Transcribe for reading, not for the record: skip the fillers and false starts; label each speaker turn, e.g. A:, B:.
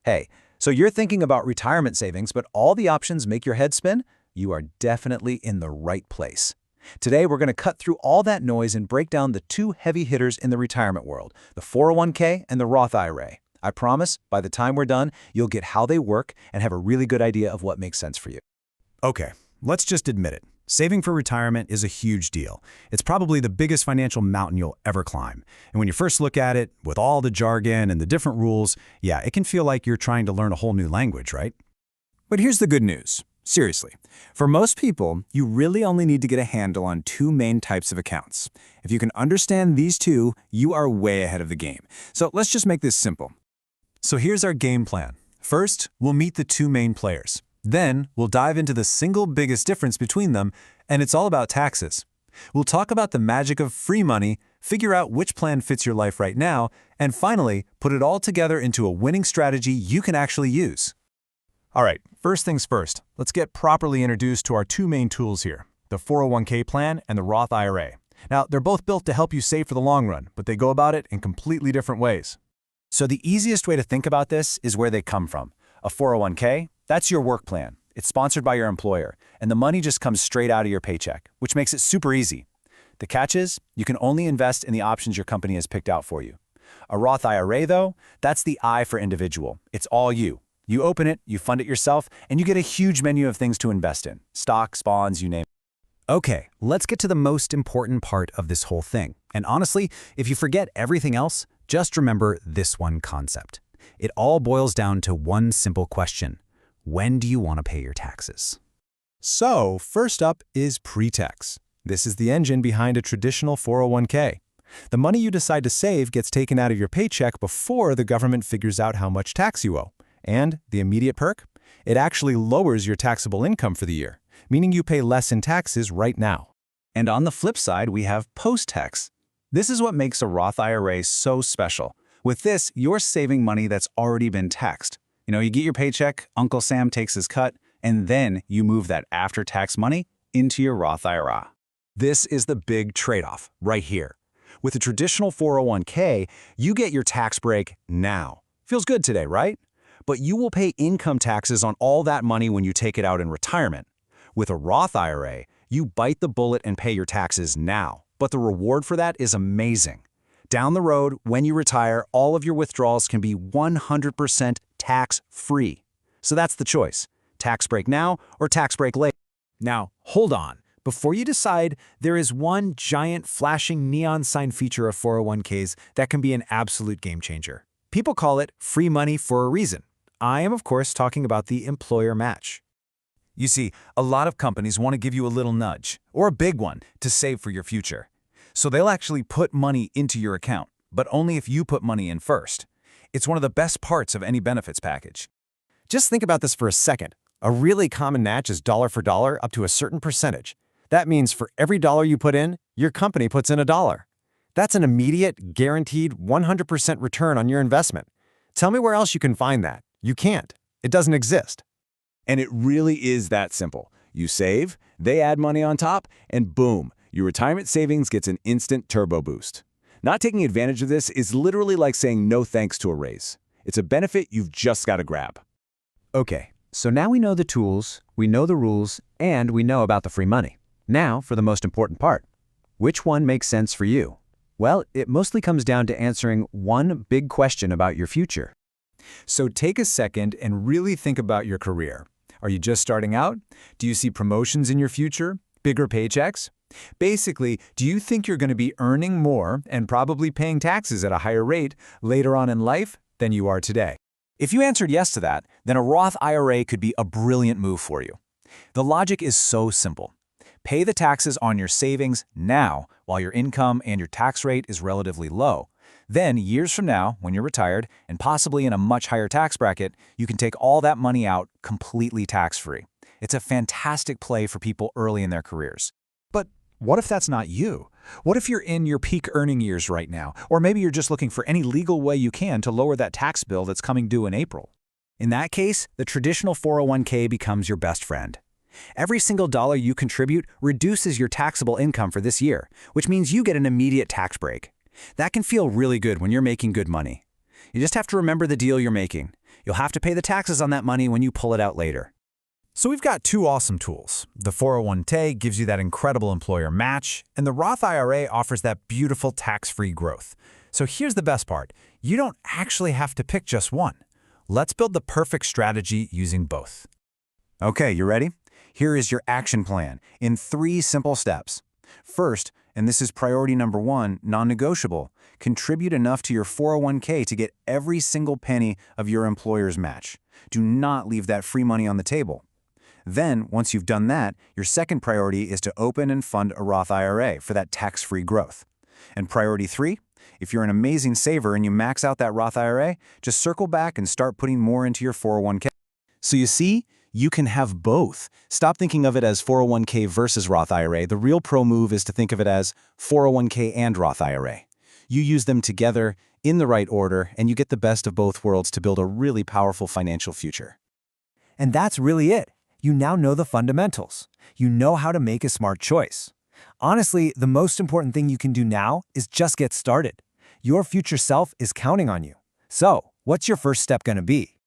A: Hey, so you're thinking about retirement savings, but all the options make your head spin? You are definitely in the right place. Today, we're going to cut through all that noise and break down the two heavy hitters in the retirement world, the 401k and the Roth IRA. I promise, by the time we're done, you'll get how they work and have a really good idea of what makes sense for you.
B: Okay, let's just admit it. Saving for retirement is a huge deal. It's probably the biggest financial mountain you'll ever climb. And when you first look at it, with all the jargon and the different rules, yeah, it can feel like you're trying to learn a whole new language, right? But here's the good news. Seriously, for most people, you really only need to get a handle on two main types of accounts. If you can understand these two, you are way ahead of the game. So let's just make this simple. So here's our game plan. First, we'll meet the two main players. Then, we'll dive into the single biggest difference between them, and it's all about taxes. We'll talk about the magic of free money, figure out which plan fits your life right now, and finally, put it all together into a winning strategy you can actually use. All right, first things first, let's get properly introduced to our two main tools here, the 401k plan and the Roth IRA. Now, they're both built to help you save for the long run, but they go about it in completely different ways. So the easiest way to think about this is where they come from. A 401k, that's your work plan. It's sponsored by your employer, and the money just comes straight out of your paycheck, which makes it super easy. The catch is, you can only invest in the options your company has picked out for you. A Roth IRA, though, that's the I for individual. It's all you. You open it, you fund it yourself, and you get a huge menu of things to invest in. Stocks, bonds, you name it. Okay, let's get to the most important part of this whole thing. And honestly, if you forget everything else, just remember this one concept. It all boils down to one simple question. When do you want to pay your taxes? So, first up is pre-tax. This is the engine behind a traditional 401k. The money you decide to save gets taken out of your paycheck before the government figures out how much tax you owe. And the immediate perk? It actually lowers your taxable income for the year, meaning you pay less in taxes right now. And on the flip side, we have post-tax. This is what makes a Roth IRA so special. With this, you're saving money that's already been taxed. You get your paycheck, Uncle Sam takes his cut, and then you move that after-tax money into your Roth IRA. This is the big trade-off right here. With a traditional 401k, you get your tax break now. Feels good today, right? But you will pay income taxes on all that money when you take it out in retirement. With a Roth IRA, you bite the bullet and pay your taxes now, but the reward for that is amazing. Down the road, when you retire, all of your withdrawals can be 100% tax-free. So that's the choice. Tax break now or tax break later. Now, hold on. Before you decide, there is one giant flashing neon sign feature of 401ks that can be an absolute game changer. People call it free money for a reason. I am, of course, talking about the employer match. You see, a lot of companies want to give you a little nudge, or a big one, to save for your future. So they'll actually put money into your account, but only if you put money in first. It's one of the best parts of any benefits package. Just think about this for a second. A really common match is dollar for dollar up to a certain percentage. That means for every dollar you put in, your company puts in $1. That's an immediate, guaranteed 100% return on your investment. Tell me where else you can find that. You can't. It doesn't exist. And it really is that simple. You save, they add money on top, and boom, your retirement savings gets an instant turbo boost. Not taking advantage of this is literally like saying no thanks to a raise. It's a benefit you've just got to grab. Okay, so now we know the tools, we know the rules, and we know about the free money. Now for the most important part. Which one makes sense for you? Well, it mostly comes down to answering one big question about your future. So take a second and really think about your career. Are you just starting out? Do you see promotions in your future? Bigger paychecks? Basically, do you think you're going to be earning more and probably paying taxes at a higher rate later on in life than you are today? If you answered yes to that, then a Roth IRA could be a brilliant move for you. The logic is so simple. Pay the taxes on your savings now while your income and your tax rate is relatively low. Then, years from now, when you're retired and possibly in a much higher tax bracket, you can take all that money out completely tax-free. It's a fantastic play for people early in their careers. But what if that's not you? What if you're in your peak earning years right now? Or maybe you're just looking for any legal way you can to lower that tax bill that's coming due in April. In that case, the traditional 401k becomes your best friend. Every single dollar you contribute reduces your taxable income for this year, which means you get an immediate tax break. That can feel really good when you're making good money. You just have to remember the deal you're making.
A: You'll have to pay the taxes on that money when you pull it out later.
B: So we've got two awesome tools. The 401k gives you that incredible employer match, and the Roth IRA offers that beautiful tax-free growth. So here's the best part. You don't actually have to pick just one. Let's build the perfect strategy using both. Okay, you ready? Here is your action plan in 3 simple steps. First, and this is priority number 1, non-negotiable, contribute enough to your 401k to get every single penny of your employer's match. Do not leave that free money on the table. Then, once you've done that, your second priority is to open and fund a Roth IRA for that tax-free growth. And priority 3, if you're an amazing saver and you max out that Roth IRA, just circle back and start putting more into your 401k. So you see, you can have both. Stop thinking of it as 401k versus Roth IRA. The real pro move is to think of it as 401k and Roth IRA. You use them together in the right order, and you get the best of both worlds to build a really powerful financial future.
A: And that's really it. You now know the fundamentals. You know how to make a smart choice. Honestly, the most important thing you can do now is just get started. Your future self is counting on you. So, what's your first step going to be?